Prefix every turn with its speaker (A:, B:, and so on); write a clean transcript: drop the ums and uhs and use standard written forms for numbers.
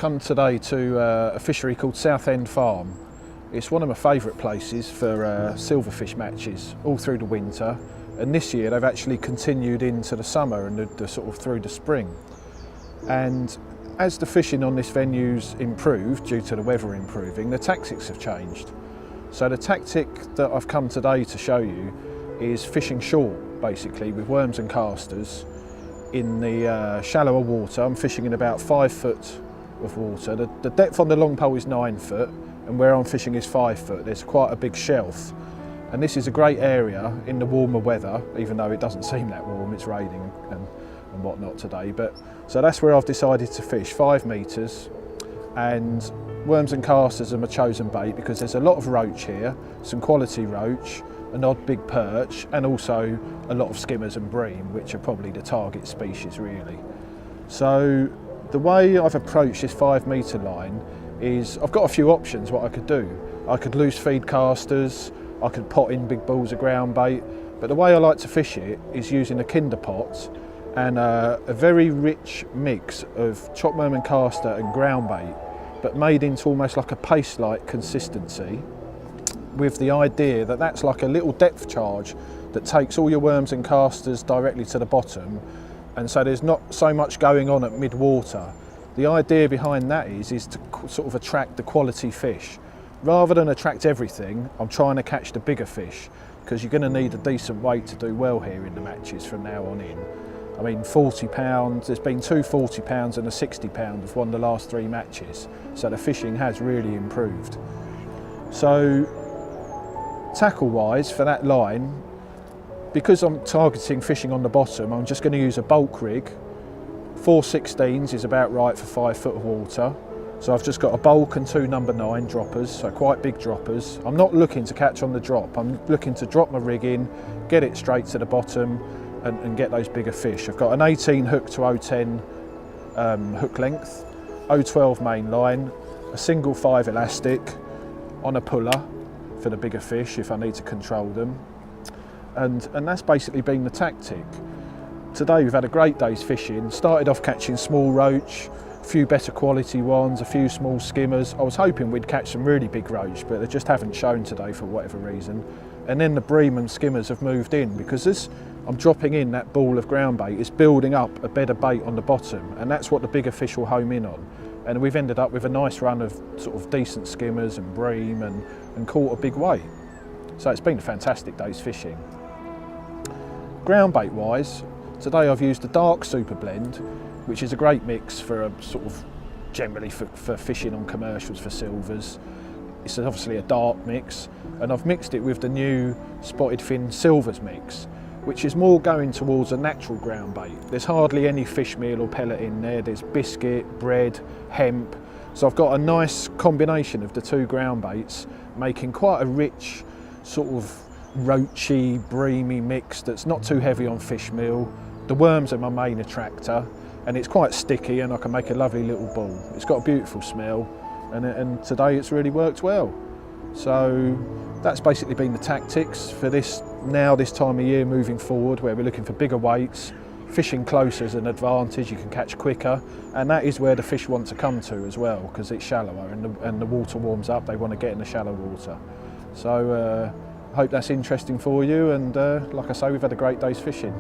A: come today to a fishery called Southend Farm. It's one of my favourite places for silverfish matches all through the winter, and this year they've actually continued into the summer and the sort of through the spring. And as the fishing on this venue's improved due to the weather improving, the tactics have changed. So the tactic that I've come today to show you is fishing short, basically with worms and casters in the shallower water. I'm fishing in about 5 foot of water. The depth on the long pole is 9 foot, and where I'm fishing is 5 foot. There's quite a big shelf, and this is a great area in the warmer weather, even though it doesn't seem that warm. It's raining and whatnot today, but so that's where I've decided to fish, 5 metres, and worms and casters are my chosen bait because there's a lot of roach here, some quality roach, an odd big perch, and also a lot of skimmers and bream, which are probably the target species really. So the way I've approached this 5 metre line is I've got a few options what I could do. I could loose feed casters, I could pot in big balls of ground bait, but the way I like to fish it is using a kinder pot and a very rich mix of chopped worm and caster and ground bait, but made into almost like a paste-like consistency, with the idea that that's like a little depth charge that takes all your worms and casters directly to the bottom, and so there's not so much going on at mid-water. The idea behind that is to sort of attract the quality fish. Rather than attract everything, I'm trying to catch the bigger fish, because you're going to need a decent weight to do well here in the matches from now on in. I mean, 40 pounds, there's been 2 40 pounds and a 60 pound have won the last 3 matches, so the fishing has really improved. So tackle wise for that line, because I'm targeting fishing on the bottom, I'm just going to use a bulk rig. 4/16 is about right for 5 foot of water. So I've just got a bulk and 2 number 9 droppers, so quite big droppers. I'm not looking to catch on the drop, I'm looking to drop my rig in, get it straight to the bottom and get those bigger fish. I've got an 18 hook to 010 hook length, 012 main line, a single 5 elastic on a puller for the bigger fish if I need to control them. And that's basically been the tactic. Today we've had a great day's fishing. Started off catching small roach, a few better quality ones, a few small skimmers. I was hoping we'd catch some really big roach, but they just haven't shown today for whatever reason. And then the bream and skimmers have moved in, because as I'm dropping in that ball of ground bait, it's building up a bed of bait on the bottom, and that's what the bigger fish will home in on. And we've ended up with a nice run of sort of decent skimmers and bream and caught a big weight. So it's been a fantastic day's fishing. Ground bait wise, today I've used a dark super blend, which is a great mix for a sort of generally for fishing on commercials for silvers. It's obviously a dark mix, and I've mixed it with the new spotted fin silvers mix, which is more going towards a natural ground bait. There's hardly any fish meal or pellet in there. There's biscuit, bread, hemp. So I've got a nice combination of the 2 ground baits, making quite a rich sort of roachy, breamy mix that's not too heavy on fish meal. The worms are my main attractor, and it's quite sticky, and I can make a lovely little ball. It's got a beautiful smell, and today it's really worked well. So that's basically been the tactics for this time of year moving forward, where we're looking for bigger weights. Fishing closer is an advantage, you can catch quicker, and that is where the fish want to come to as well, because it's shallower and the water warms up, they want to get in the shallow water. So I hope that's interesting for you, and like I say, we've had a great day's fishing.